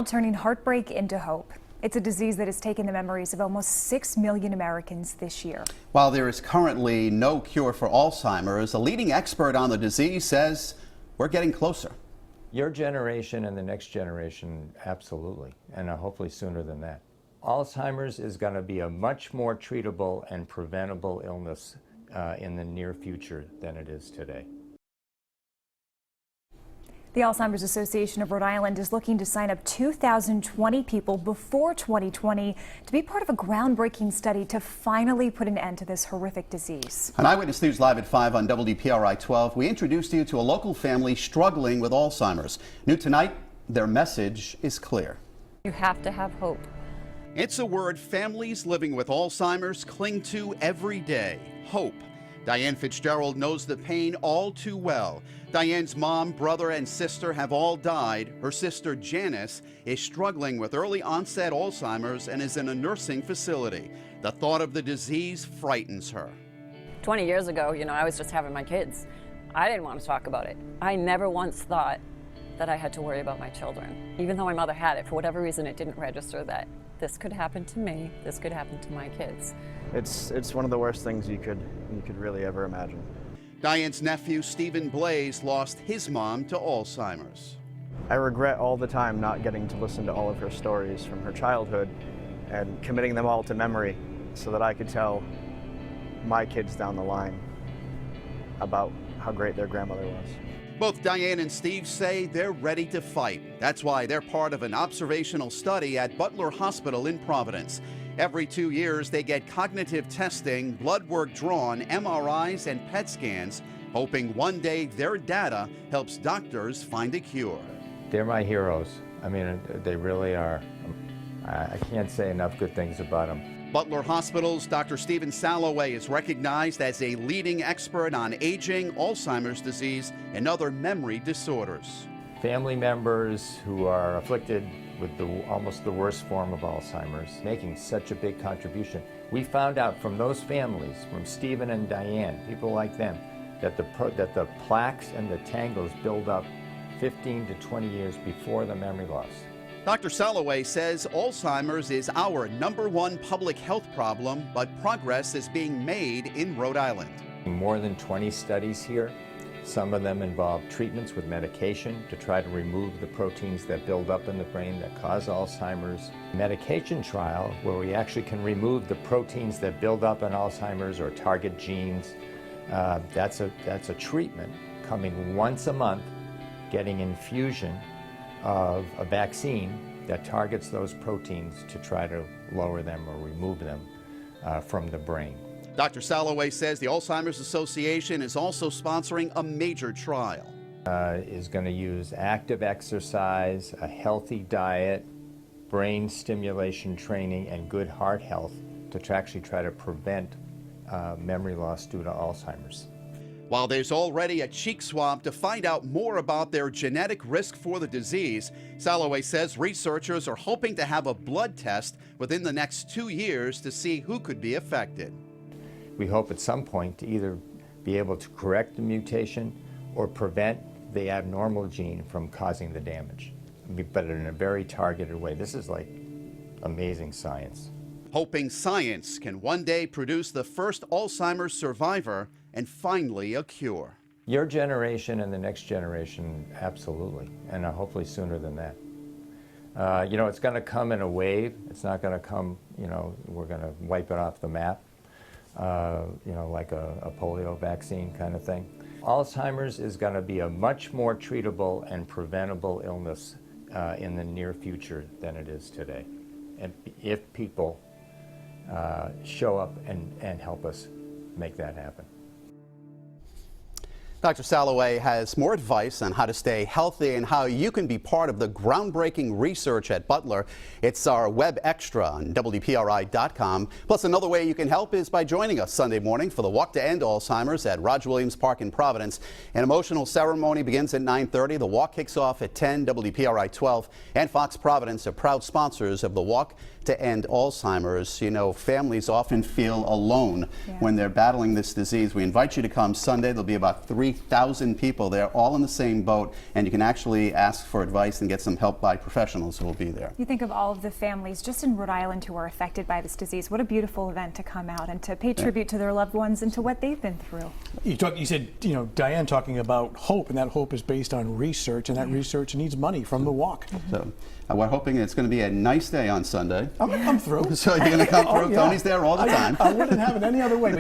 Turning heartbreak into hope. It's a disease that has taken the memories of almost 6 million Americans this year. While there is currently no cure for Alzheimer's, a leading expert on the disease says we're getting closer. Your generation and the next generation, absolutely, and hopefully sooner than that. Alzheimer's is going to be a much more treatable and preventable illness in the near future than it is today. The Alzheimer's Association of Rhode Island is looking to sign up 2,020 people before 2020 to be part of a groundbreaking study to finally put an end to this horrific disease. On Eyewitness News Live at 5 on WPRI 12, we introduced you to a local family struggling with Alzheimer's. New tonight, their message is clear. You have to have hope. It's a word families living with Alzheimer's cling to every day: hope. Diane Fitzgerald knows the pain all too well. Diane's mom, brother, and sister have all died. Her sister Janice is struggling with early onset Alzheimer's and is in a nursing facility. The thought of the disease frightens her. 20 years ago, I was just having my kids. I didn't want to talk about it. I never once thought that I had to worry about my children. Even though my mother had it, for whatever reason, it didn't register that this could happen to me, this could happen to my kids. It's one of the worst things you could really ever imagine. Diane's nephew, Stephen Blaze, lost his mom to Alzheimer's. I regret all the time not getting to listen to all of her stories from her childhood and committing them all to memory so that I could tell my kids down the line about how great their grandmother was. Both Diane and Steve say they're ready to fight. That's why they're part of an observational study at Butler Hospital in Providence. Every 2 years, they get cognitive testing, blood work drawn, MRIs, and PET scans, hoping one day their data helps doctors find a cure. They're my heroes. I mean, they really are. I can't say enough good things about them. Butler Hospital's Dr. Stephen Salloway is recognized as a leading expert on aging, Alzheimer's disease, and other memory disorders. Family members who are afflicted with almost the worst form of Alzheimer's, making such a big contribution. We found out from those families, from Stephen and Diane, people like them, that the plaques and the tangles build up 15 to 20 years before the memory loss. Dr. Salloway says Alzheimer's is our #1 public health problem, but progress is being made in Rhode Island. More than 20 studies here. Some of them involve treatments with medication to try to remove the proteins that build up in the brain that cause Alzheimer's. Medication trial where we actually can remove the proteins that build up in Alzheimer's or target genes. That's a treatment coming once a month, getting infusion of a vaccine that targets those proteins to try to lower them or remove them from the brain. Dr. Salloway says the Alzheimer's Association is also sponsoring a major trial. Is going to use active exercise, a healthy diet, brain stimulation training, and good heart health to actually try to prevent memory loss due to Alzheimer's. While there's already a cheek swab to find out more about their genetic risk for the disease, Salloway says researchers are hoping to have a blood test within the next 2 years to see who could be affected. We hope at some point to either be able to correct the mutation or prevent the abnormal gene from causing the damage, but in a very targeted way. This is like amazing science. Hoping science can one day produce the first Alzheimer's survivor and finally a cure. Your generation and the next generation, absolutely, and hopefully sooner than that. It's going to come in a wave. It's not going to come, we're going to wipe it off the map, like a polio vaccine kind of thing. Alzheimer's is going to be a much more treatable and preventable illness in the near future than it is today. And if people show up and help us make that happen. Dr. Salloway has more advice on how to stay healthy and how you can be part of the groundbreaking research at Butler. It's our web extra on WPRI.com. Plus, another way you can help is by joining us Sunday morning for the Walk to End Alzheimer's at Roger Williams Park in Providence. An emotional ceremony begins at 9:30. The walk kicks off at 10. WPRI 12 and Fox Providence are proud sponsors of the Walk to End Alzheimer's. Families often feel alone when they're battling this disease. We invite you to come Sunday. There'll be about 3 3,000 people there, all in the same boat, and you can actually ask for advice and get some help by professionals who will be there. You think of all of the families just in Rhode Island who are affected by this disease. What a beautiful event to come out and to pay tribute to their loved ones and to what they've been through. You said, Diane talking about hope, and that hope is based on research, and that research needs money from the walk. So we're hoping it's going to be a nice day on Sunday. I'm through. So you're going to come through. Oh, yeah. Tony's there all the time. I wouldn't have it any other way. But